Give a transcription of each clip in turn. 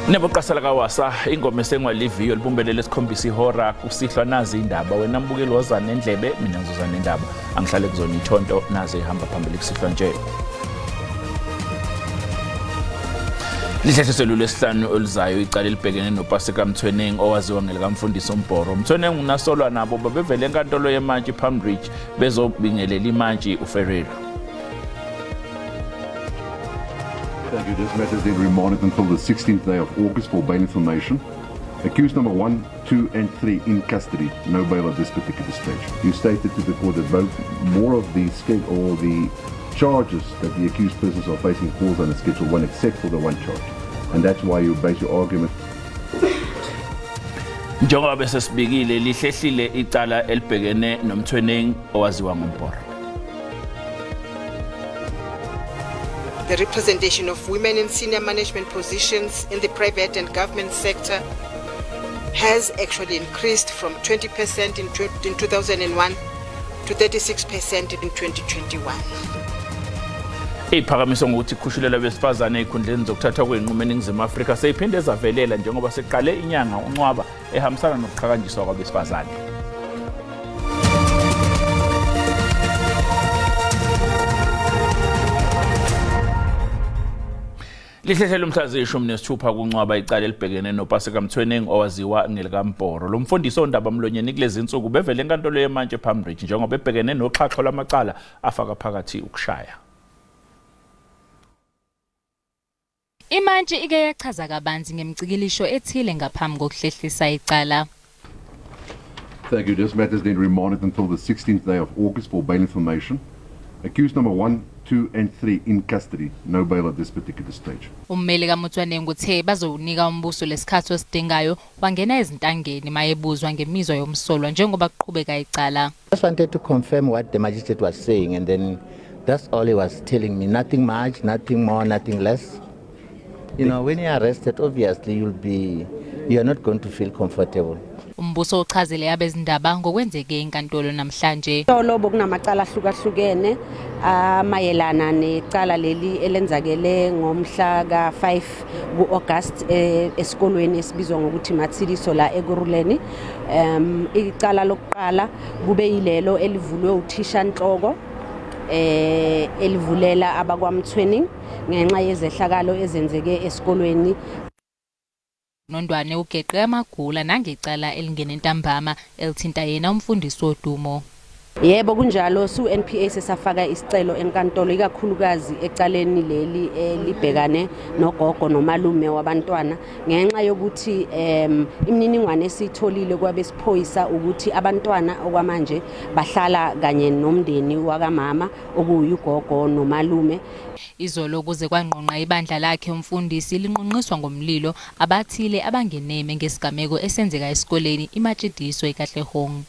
Neboqasala kaWasa ingoma esengwaliviyo libumbelele esikhombisa ihora kusihlwa nazi indaba wena mbukeli wozana endlebe mina ngizozana indaba angihlale kuzona ithonto nazi ihamba phambili kusihlwa nje Lihlehliselo lesihlanu olizayo icala libhekene noPaseka Mthweneng owaziwa ngelika Mboro Mthweneng unasolwa nabo babevele enkantolo yeMantshi Palm Ridge bezobingelela iMantshi uFerreira Thank you. This matter has been remanded until the 16th day of August for bail information. Accused number 1, 2 and 3 in custody. No bail at this particular stage. You stated to the court that more of the charges that the accused persons are facing falls under Schedule 1 except for the one charge. And that's why you base your argument. Njengoba bese sibikile lihlehlile icala elibhekene noMthweneng owaziwa ngoMboro The representation of women in senior management positions in the private and government sector has actually increased from 20% in 2001 to 36% in 2021. Iphakamiso ngokuthi ikhushulelwa besifazane ezikhundleni zokuthatha kwenqumo eNingizimu Afrika seyiphinde zavelela njengoba seqale inyanga uNcwaba ehambisana nokuqhakanyiswa kwabesifazane. Lihlehlela umhlazi ishumi nesithupha kuNcwaba icala elibhekene noPaseka Mthweneng owaziwa ngelikaMboro. Lo mfundisi ondaba mlonyeni kulezi insuku bevele enkantolo yeMantshi Palm Ridge njengoba ebhekene noxhaxho lamacala afaka phakathi ukushaya. iMantshi ike yachaza kabanzi ngemicikilisho ethile ngaphambi kokuhlehlisa icala. Thank you. This matter has been remanded until the 16th day of August for bail information. Accused number 1, 2 and 3 in custody. No bail at this particular stage. Ummeli kaMthweneng uthe bazowunika umbuso lesikhathi osidingayo wangena ezintangeni mayebuzwa ngemizwa yomsolwa njengoba kuqhubeka icala. I just wanted to confirm what the magistrate was saying and then that's all he was telling me. Nothing much, nothing more, nothing less. You know, when you're arrested, obviously you're not going to feel comfortable. Umbuso uchazile abezindaba ngokwenzeke enkantolo namhlanje. Lobo kunamacala ahlukahlukene mayelana necala leli elenzakele ngomhla ka5 kuAugust esikolweni esibizwa ngokuthi Matsiliso la eKuruleni. Icala lokuqala kube yilelo elivulwe uthisha Nhloko elivulela abakwaMthweneng ngenxa yezehlakalo ezenzeke esikolweni. Nondwane ugeqe amagula nangecala elingene ntambama elithinta yena umfundisi wodumo. Yebo kunjalo su-NPA sesafaka isicelo enkantolo ikakhulukazi ecaleni leli libhekane nogogo nomalume wabantwana ngenxa yokuthi imininingwane esitholile kwabesiphoyisa ukuthi abantwana okwamanje bahlala kanye nomndeni wakamama okuyigogo nomalume. Izolo kuze kwangqonqa ibandla lakhe umfundisi linqonqiswa ngomlilo abathile abangeneme ngesigameko esenzeka esikoleni iMatshidiso eKatlehong.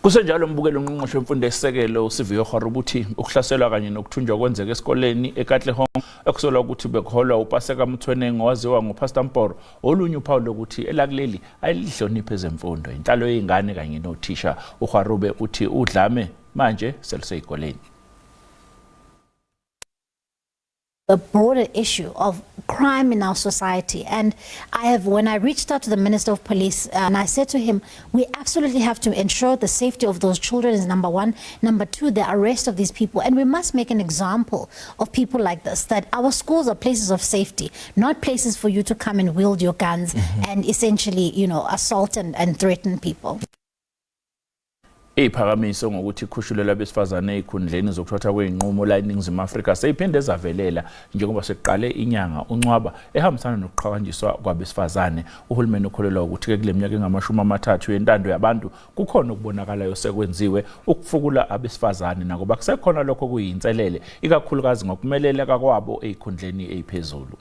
Kusenjalo mbukelo ungqongqoshe wemfundo esisekelo uSiviyo Kgarubuthi ukuhlaselwa kanye nokuthunjwa kwenzeka esikoleni eKatlehong ekusolwa ukuthi bekholwa uPaseka Mthweneng owaziwa ngoPastor Mboro olunye uphawu lokuthi elakuleli ayilihloniphe ezemfundo inhlalo yezingane kanye nothisha uKgarube uthi udlame manje seliseyikoleni. The broader issue of crime in our society. And when I reached out to the Minister of Police and I said to him, we absolutely have to ensure the safety of those children is number one. Number two, the arrest of these people. And we must make an example of people like this, that our schools are places of safety, not places for you to come and wield your guns and essentially, assault and threaten people. Iphakamiso ngokuthi ikhushulelwa besifazane ezikhundleni zokuthatha kwenqumo la eNingizimu Afrika seyiphinde zavelela njengoba seqale inyanga uNcwaba ehambisana nokuqhakanyiswa kwabesifazane. Uhulumeni ukholelwa ukuthi kule minyaka engama-30 yentando yabantu kukhona ukubonakalayo sekwenziwe ukufukula abesifazane nakuba kusekhona lokho kuyinselele ikakhulukazi ngokumeleleka kwabo ezikhundleni eziphezulu.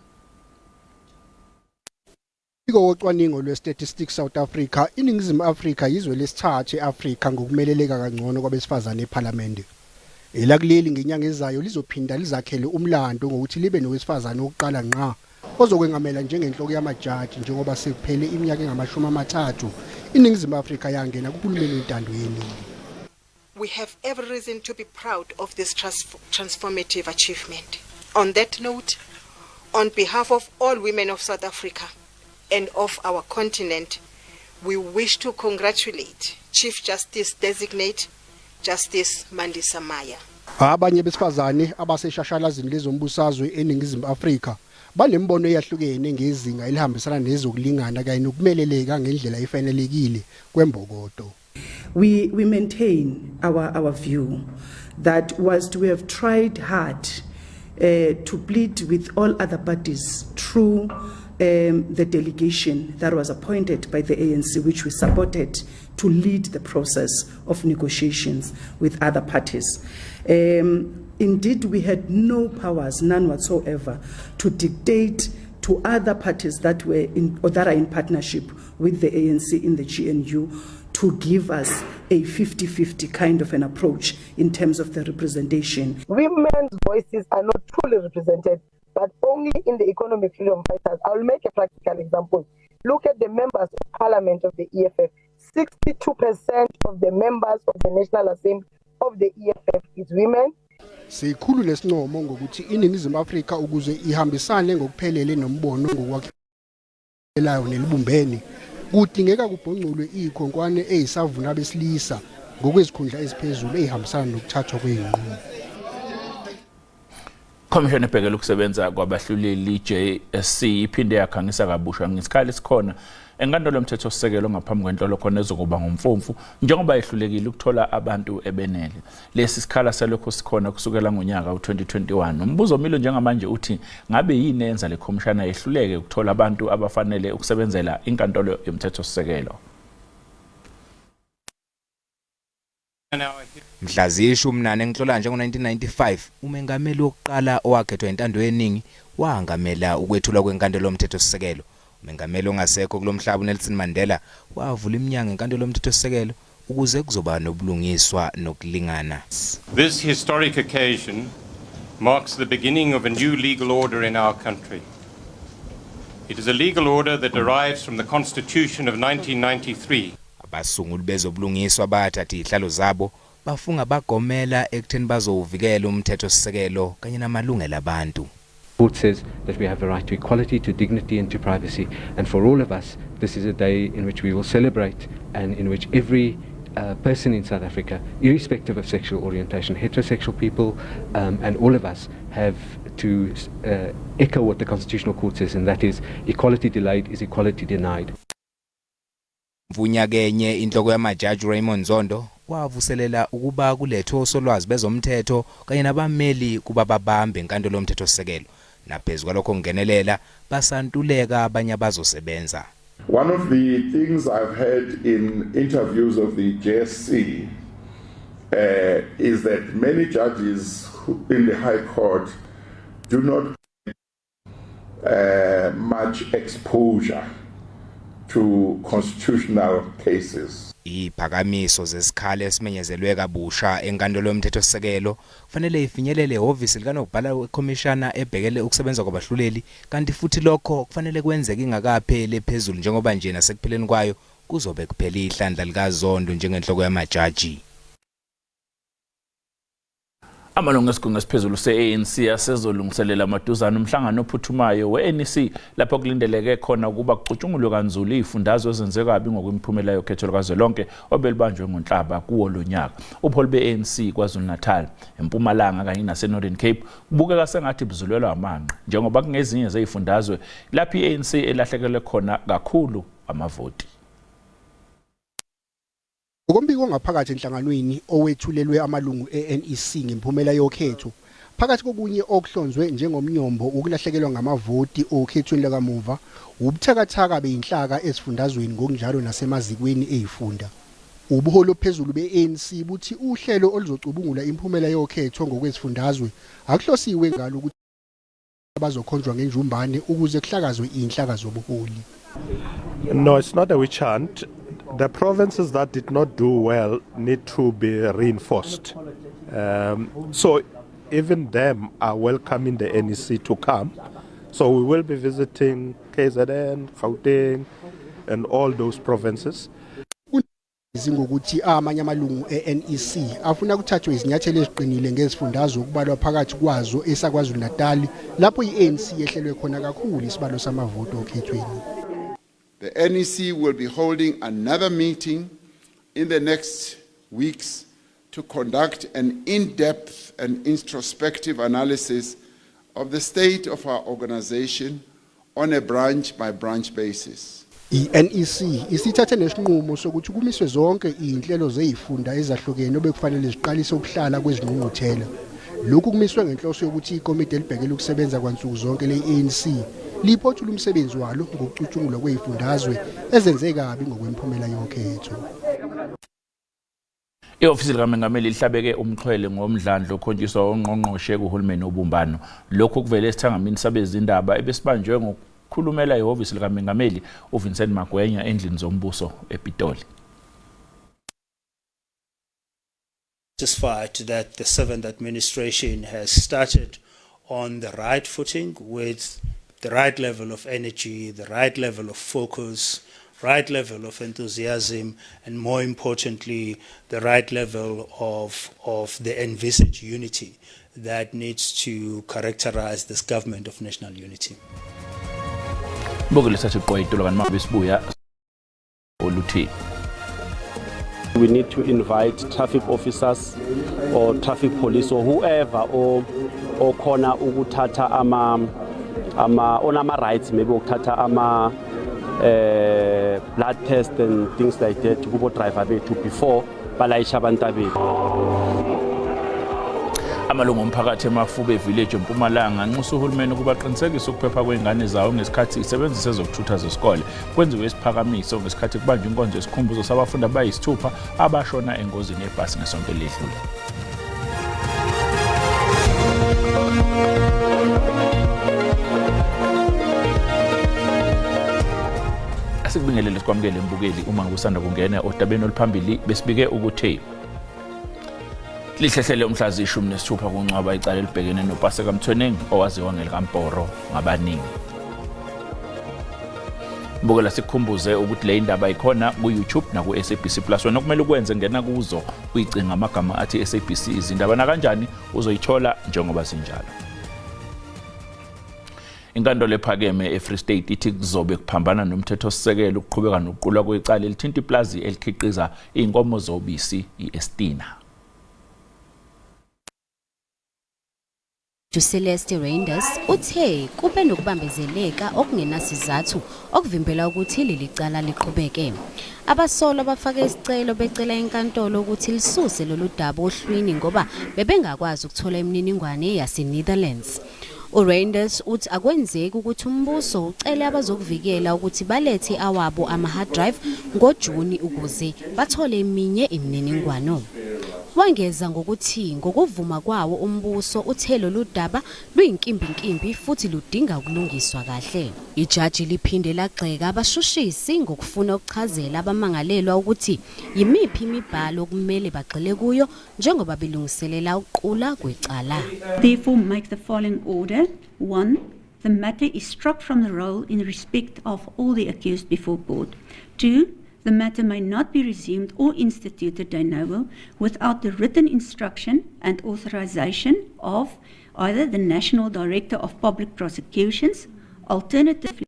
Ngocwaningo lwe-Statistics South Africa, iNingizimu Afrika yizwe lesithathu eAfrika ngokumeleleka kangcono kwabesifazane ePhalamende. Elakuleli ngenyanga ezayo lizophinda lizakhele umlando ngokuthi libe nowesifazane oqala ngqa ozokwengamela njengenhloko yamajaji njengoba sekuphele iminyaka engama-30 iNingizimu Afrika yangena kuhulumeni wentando yeningi. We have every reason to be proud of this transformative achievement. On that note, On behalf of all women of South Africa and of our continent, we wish to congratulate Chief Justice Designate Justice Mandisa Maya. Abanye besifazane abaseshashalazini lezombusazwe eningizimu Afrika banembono eyahlukene ngezinga elihambisana nezokulingana kanye nokumeleleka ngendlela efanelekile kwembokodo. We maintain our view that whilst we have tried hard to plead with all other parties through the delegation that was appointed by the ANC, which we supported to lead the process of negotiations with other parties. Indeed, we had no powers, none whatsoever, to dictate to other parties that were in or that are in partnership with the ANC in the GNU to give us a 50-50 kind of an approach in terms of the representation. Women's voices are not truly represented, but only in the economic freedom fighters. I will make a practical example. Look at the members of parliament of the EFF. 62% of the members of the National Assembly of the EFF is women. Sikhulu lesincomo ngokuthi iningizimu Afrika ukuze ihambisane ngokuphelele nombono ngokwakhelayo nelibumbeni kudingeka kubhonculwe ikhonkwane ezisavuna besilisa ngokwezikhundla eziphezulu ezihambisana nokuthathwa kweinqumo. Commission ebhekele ukusebenza kwabahluleli JSC iphinde yakhangisa kabusha ngesikhala esikhona enkantolo yomthethosisekelo ngaphambi kwenhlolo khona ezokuba ngomfumfu njengoba ehlulekile ukuthola abantu ebenele. Lesi sikhala selokho sikhona kusukela ngonyaka u2021. Umbuzo omilo njengamanje uthi ngabe yini enza le commissioner ehluleke ukuthola abantu abafanele ukusebenzela inkantolo yomthethosisekelo? Mhla ziyishumi Nhlolanja ngo1995 umengameli wokuqala owakhethwa intando yeningi wahangamela ukwethula kwenkantolo yomthethosisekelo. Umengameli ongasekho kulomhlaba uNelson Mandela wavula iminyango enkantolo yomthethosisekelo ukuze kuzoba nobulungiswa nokulingana. This historic occasion marks the beginning of a new legal order in our country. It is a legal order that derives from the Constitution of 1993. Abasunguli bezobulungiswa bathatha ihlalo zabo bafunga bagomela ekutheni bazovikela umthethosisekelo kanye namalungelo abantu. Court says that we have a right to equality, to dignity and to privacy, and for all of us this is a day in which we will celebrate and in which every person in South Africa, irrespective of sexual orientation, heterosexual people and all of us have to echo what the Constitutional Court says, and that is equality delayed is equality denied. Mvunya kenye inhloko yamajaji Raymond Zondo wavuselela ukuba kulethwe osolwazi bezomthetho kanye nabameli kuba babambe enkantolo yomthethosisekelo naphezulu kwalokho ngenelela basantuleka abanye abazosebenza. One of the things I've heard in interviews of the JSC is that many judges in the High Court do not get much exposure to constitutional cases. Iphakamiso zesikhala esimenyezelwe kabusha enkantolo yomthethosisekelo kufanele ifinyelele ehhovisi likanobhala weCommissioner ebhekele ukusebenza kwabahluleli kanti futhi lokho kufanele kwenzeke ingakapheli phezulu njengoba nje nasekupheleni kwayo kuzobe kuphela ihlandla likaZondo njengenhloko yamajaji. Amalungu esigungu esiphezulu se-ANC asezolungiselela maduzana umhlangano ophuthumayo we-NEC lapho kulindeleke khona ukuba kucutshungulwe kanzulu izifundazwe ezenze kabi ngokwemiphumela yokhetho lukazwelonke obelibanjwe ngoNhlaba kuwo lo nyaka. Ubuholi be-ANC KwaZulu-Natal, eMpumalanga kanye naseNorthern Cape kubukeka sengathi buzulelwa amanqe njengoba kungezinye zezifundazwe lapho i-ANC elahlekele khona kakhulu amavoti. Ngokombiko ngaphakathi enhlanganweni owethulelwe amalungu eNEC ngemiphumela yokhetho phakathi kokunye okuhlonzwe njengomnyombo ukulahlekelwa ngamavoti okhethweni lakamuva ubuthakathaka beyinhlaka esifundazweni ngokunjalo nasemazikweni ezifunda. Ubuholi ophezulu beANC buthi uhlelo oluzocubungula imiphumela yokhetho ngokwesifundazwe akuhlosiwe ngalo ukuthi abazokhonjwa ngenjumbane ukuze kuhlakazwe inhlaka zobuholi. No, it's not a witch hunt. The provinces that did not do well need to be reinforced. So even them are welcoming the NEC to come. So we will be visiting KZN, Gauteng, and all those provinces. Izingokuthi amanye amalungu eNEC afuna ukuthathwa izinyathelo eziqinile ngezifundazwe ukubalwa phakathi kwazo esaKwaZulu Natal lapho iANC yehlelwe khona kakhulu isibalo samavoto okhethweni. The NEC will be holding another meeting in the next weeks to conduct an in-depth and introspective analysis of the state of our organization on a branch-by-branch basis. iNEC isithathe nesinqumo sokuthi kumiswe zonke izinhlelo zezifunda ezahlukene obekufanele ziqalise ukuhlala kwezingqungquthela. Lokhu kumiswe ngenhloso yokuthi ikomiti elibhekele ukusebenza kwansuku zonke leANC liphothula umsebenzi walo ngokucutshungulwa kwezifundazwe ezenze kabi ngokwemphumela yokhetho. I-ofisi likaMengameli lihlabeke umxhwele ngomdlandlo okhonjiswa ongqongqoshe kuhulumeni obumbano. Lokho kuvele esithangamini sabezindaba ebesibanjwe ngokukhulumela ihhovisi likaMengameli uVincent Magwenya endlini zombuso ePitoli. Satisfied that the seventh administration has started on the right footing with the right level of energy, the right level of focus, right level of enthusiasm, and more importantly, the right level of the envisaged unity that needs to characterize this government of national unity. We need to invite traffic officers or traffic police or whoever or khona ukuthatha ama rights, maybe ukuthatha blood test and things like that kubo driver bethu before balayisha abantu abethu. Amalungu omphakathi eMafube village eMpumalanga nxusa uhulumeni ukuba qinisekisa ukuphepha kwengane zawo ngesikhathi isebenzisa ezokuthutha zesikole. Kwenziwe isiphakamiso ngesikhathi kubanjwe inkonzo yesikhumbuzo sabafundi abayisithupha abashona engozini yebhasi ngesonto ledlule. Sikubingelele sikwamukele mbukeli uma ngusanda kungena odabeni oluphambili besibike ukuthi lihlehlele umhlazishi umnesithupha kuncwaba icala elibhekene noPaseka Mthweneng owaziwa ngelikaMporo ngabaningi. Mbukela sikhumbuze ukuthi le indaba ikhona ku-YouTube naku-SABC Plus. Wena kumele ukwenze ngena kuzo uyicinga amagama athi SABC izindaba na kanjani uzoyithola njengoba sinjalo. Inkantolo ephakeme eFree State ithi kuzobe kuphambana nomthethosisekelo ukuqhubeka nokuqulwa kwecala elithinta iplazi elikhiqiza inkomo zobisi iEstina. Celeste Reinders uthe kube nokubambezeleka okungenasizathu okuvimbela ukuthi leli cala liqhubeke. Abasolwa bafake isicelo becela inkantolo ukuthi lisuse lolu daba ohlwini ngoba bebengakwazi ukuthola imininingwane yaseNetherlands. uReinders uthi akwenzeki ukuthi umbuso ucele abazokuvikela ukuthi balethe awabo ama-hard drive ngoJuni ukuze bathole eminye imininingwano. Wangeza ngokuthi ngokuvuma kwawo umbuso uthelo ludaba luyinkimbinkimbi futhi ludinga ukulungiswa kahle. Ijaji liphinde lagxeka abashushisi ngokufuna ukuchazela abamangalelwa ukuthi yimiphi imibhalo kumele bagxile kuyo njengoba belungiselela uqula kwecala. Therefore make the following order. 1. The matter is struck from the roll in respect of all the accused before court. 2. The matter may not be resumed or instituted de novo without the written instruction and authorization of either the National Director of Public Prosecutions, alternatively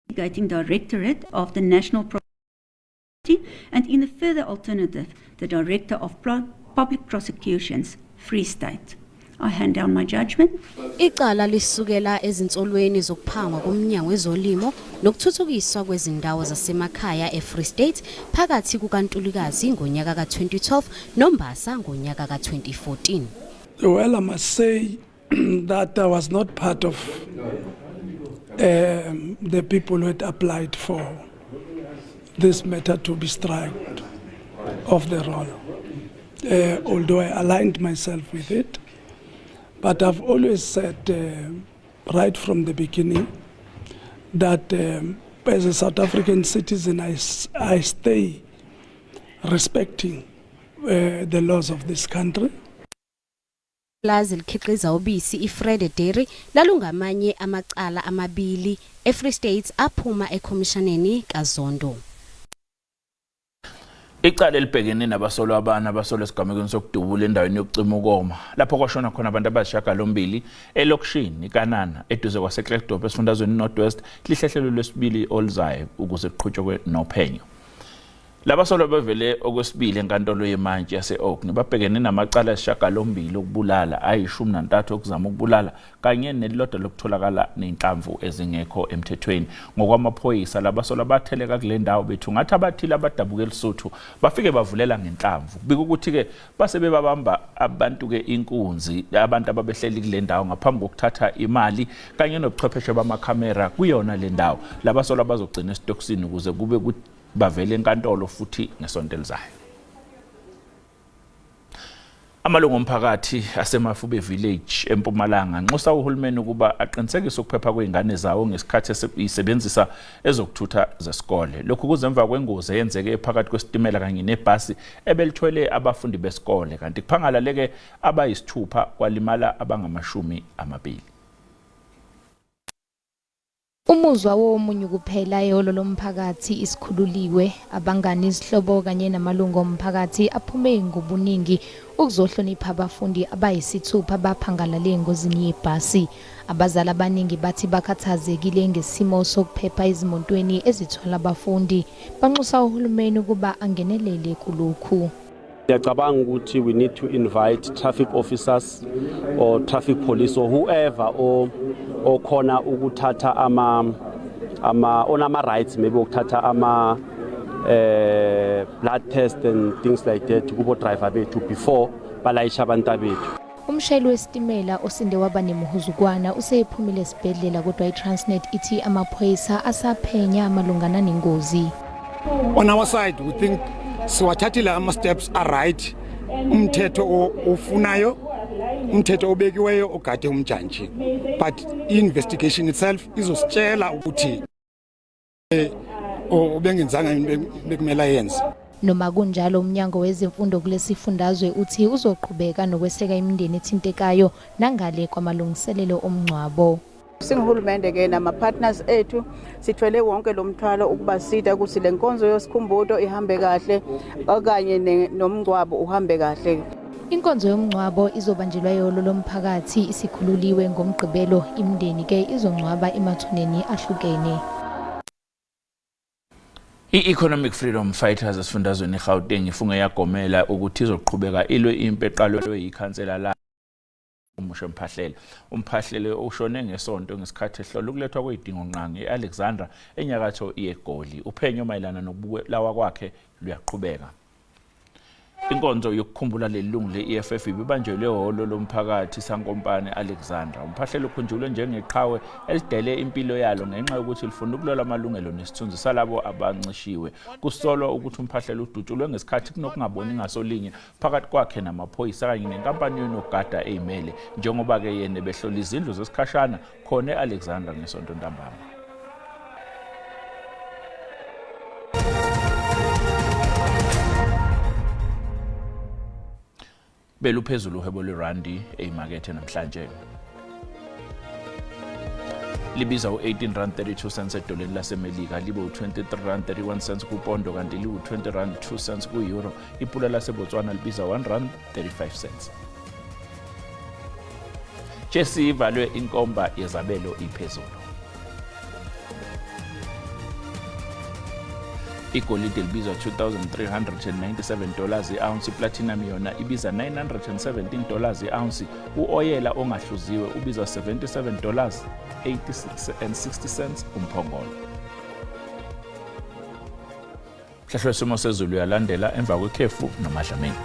the Investigating Directorate of the National Prosecution, and in the further alternative, the Director of Public Prosecutions, Free State. I hand down my judgment. Icala lisukela ezinsolweni zokuphangwa komnyango wezolimo nokuthuthukiswa kwezindawo zasemakhaya eFree State phakathi kukaNtulikazi ngonyaka ka2012 noMbasa ngonyaka ka2014. Well, I must say that I was not part of the people who had applied for this matter to be struck off the roll, although I aligned myself with it. But I've always said right from the beginning that as a South African citizen, I stay respecting the laws of this country. Plaza likhiqiza ubisi iFred Dairy lalungamanye amacala amabili eFree State aphuma eKhomishaneni kaZondo. Icala elibhekene nabasolwa abasolwa esigamekweni sokudubula endaweni yokucima ukoma lapho kwashona khona abantu abasishiyagalombili elokishini iKanana eduze kwaseKlerksdorp esifundazweni Northwest lihlehlelo lwesibili olizayo ukuze kuqhutshwe nophenyo. Labasolwa bevele okwesibili enkantolo yemantshi yase-Orkney babhekene namacala esishiyagalombili okubulala ayi-13 okuzama ukubulala kanye nelilodwa lokutholakala nenhlamvu ezingekho emthethweni. Ngokwamaphoyisa labasolwa batheleka kule ndawo bethu ngathi abathile abadabuke elisuthu bafike bavulela ngenhlamvu. Bika ukuthi-ke base bebabamba abantu-ke inkunzi abantu ababehleli kule ndawo ngaphambi kokuthatha imali kanye nobuchwepheshe bamakhamera kuyona le ndawo. Labasolwa bazogcina esitokisini ukuze kube bavele enkantolo futhi ngesonto elizayo. Amalungu omphakathi aseMafube Village eMpumalanga nxusa uhulumeni ukuba aqinisekise ukuphepha kweingane zawo ngesikhathi esebenzisa ezokuthutha zesikole. Lokhu kuzemva kwengozi eyenzeke phakathi kwesitimela kanye nebhasi ebelithwele abafundi besikole kanti kuphangalaleke abayisithupha kwalimala abangamashumi amabili. Umuzwa womunye kuphela ehholo lomphakathi isikhululiwe abangani isihlobo kanye namalungu omphakathi aphume ngobuningi ukuzohlonipha abafundi abayisithupha baphangalale engozini yebhasi. Abazali abaningi bathi bakhathazekile ngesimo sokuphepha ezimotweni ezithola abafundi banxusa uhulumeni ukuba angenelele kulokhu. Ngiyacabanga ukuthi we need to invite traffic officers or traffic police or whoever okhona ukuthatha ama rights maybe ukuthatha blood test and things like that kubo driver bethu before balayisha abantu bethu. Umshayeli wesitimela osinde waba nemuhuzukwana usephumile esibhedlela kodwa iTransnet ithi amaphoyisa asaphenya amalungana nengozi. On our side we think siwathathile ama steps are right umthetho ofunayo umthetho obekiweyo ogade umjantshi but investigation itself izositshela ukuthi obengenzanga bekumela yenze. Noma kunjalo umnyango wezemfundo kulesifundazwe uthi uzoqhubeka nokweseka imindeni ethintekayo nangale kwamalungiselelo omngcwabo. Singihulumende ke nama partners ethu sithwele wonke lo mthwalo ukubasida ukuthi lenkonzo yosikhumbuzo ihambe kahle okanye nomngcwabo uhambe kahle. Inkonzo yomngcwabo izobanjelwa ehholo lomphakathi isikhululiwe ngomgqibelo imindeni ke izongcwaba emathuneni ahlukene. I-Economic Freedom Fighters esifundazweni eGauteng ifunga yagomela ukuthi izoqhubeka ilwe impi eqalwe yikhansela la umusho Mphahlele. Umphahlele ushone ngesonto ngesikhathi ehlolo ukulethwa kwezidingo nqangi eAlexandra enyakatho yeGoli. Uphenyo mayelana nokubulawa kwakhe luyaqhubeka. Inkonzo yokukhumbula lelungu le-EFF ibibanjelwe ehholo lomphakathi Sankompane Alexandra. Umphahlele ukhunjulwe njengeqhawe elidele impilo yalo ngenxa yokuthi lifuna ukulola amalungelo nesithunzi salabo abancishiwe. Kusolwa ukuthi umphahlele udutshulwe ngesikhathi kunokungaboni ngasolinye phakathi kwakhe namaphoyisa kanye nenkampani yonogada eyimele njengoba ke yena behlola izindlu zesikhashana khona eAlexandra ngesonto ntambama. Beluphezulu uhwebo lwerandi eyimakethe namhlanje. Libiza u-18.32 edoleni laseMelika, libe u-23.31 kupondo kanti liwu-20.02 ku-euro. Ipula laseBotswana libiza R1.35. Chelsea ivalwe inkomba yezabelo iphezulu. Igolide libiza $2,397 i-ounce, iplatinum yona ibiza $917 i-ounce, uoyela ongahluziwe ubiza $77.60 umphongolo. Mhlahlo wesimo sezulu yalandela emva kwekhefu nomadlameni.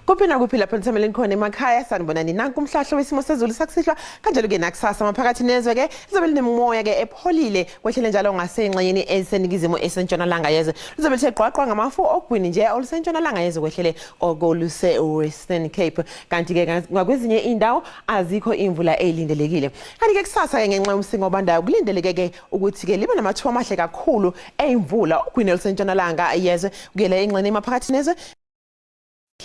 Kuphina kuphila phela khona emakhaya sanibonani nanku umhlahlo wesimo sezulu sakusihlwa kanjalo ke nakusasa maphakathi nezwe ke lizobe linemoya ke epholile kwehlele njalo ngasengxenyeni esenikizimo esentshonalanga yezwe lizobe lithe qwaqwa ngamafu ogwini nje olusentshonalanga yezwe kwehlele okoluse Western Cape kanti ke ngakwezinye indawo azikho imvula ezilindelekile kanti ke kusasa ke ngenxa yomsingo obandayo kulindeleke ke ukuthi ke libe namathuba amahle kakhulu eyimvula ogwini olusentshonalanga yezwe kuyele ingxenye maphakathi nezwe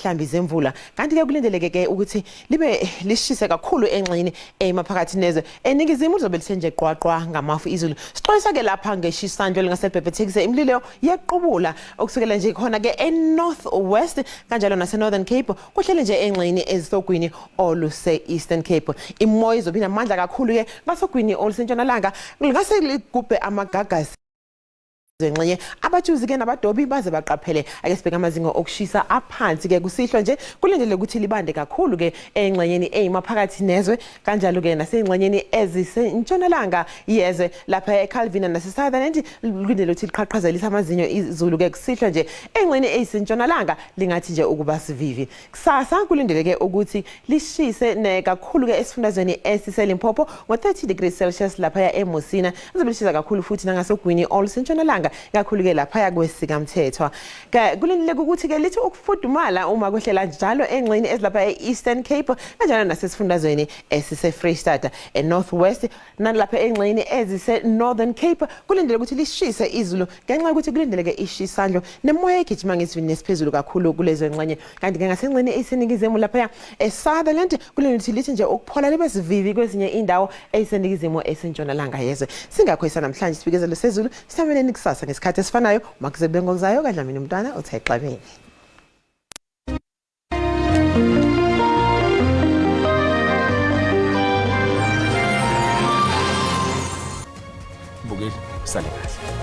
izihlambi zemvula kanti ke kulindeleke ke ukuthi libe lishise kakhulu enxini emaphakathi nezwe eningizimu lizobe lisenje qwaqwa ngamafu izulu sixolisa ke lapha ngeshisandlo lingasebhebhethekise imlilo yequbula okusukela nje khona ke eNorth West kanjalo naseNorthern Cape kuhlele nje enxini ezisogwini oluse Eastern Cape imoya izobe inamandla kakhulu ke ngasogwini olusentshonalanga ngase ligubhe amagagasi zenxenye abatshuzi ke nabadobi baze baqaphele ake sibheka amazinga okushisa aphansi ke kusihlwa nje kulendele ukuthi libande kakhulu ke engxenyeni ezimaphakathi nezwe kanjalo ke nasengxenyeni ezisentshonalanga yezwe lapha eCalvin naseSutherland kulendele ukuthi liqhaqhazelisa amazinyo izulu ke kusihlwa nje engxenyeni ezisentshonalanga lingathi nje ukuba sivivi kusasa kulendele ke ukuthi lishise ne kakhulu ke esifundazweni esiseLimpopo ngo30 degrees Celsius lapha eMosina izobe lishisa kakhulu futhi nangasogwini olusentshonalanga kakhulu ke lapha yakwesika mthethwa kulendele ukuthi ke lithi ukufudumala uma kwehlela njalo engxenyeni ezilapha eEastern Cape kanjalo nasesifundazweni esiseFreystata eNorth West nalapha engxenyeni ezise Northern Cape kulendele ukuthi lishise izulu ngenxa ukuthi kulendele ke ishisandlo nemoya egijima ngesivini nesiphezulu kakhulu kulezo engxenye kanti ke ngasengxenyeni eseningizimu lapha eSutherland kulendele ukuthi lithi nje ukuphola libe sivivi kwezinye indawo eseningizimu esentshonalanga yezwe singakho namhlanje sibikezelo sezulu sithamene nikusasa ngesikhathi esifanayo makuzebengo kuzayo kaDlamini Mntwana uthe xabeni Bukile sale kahle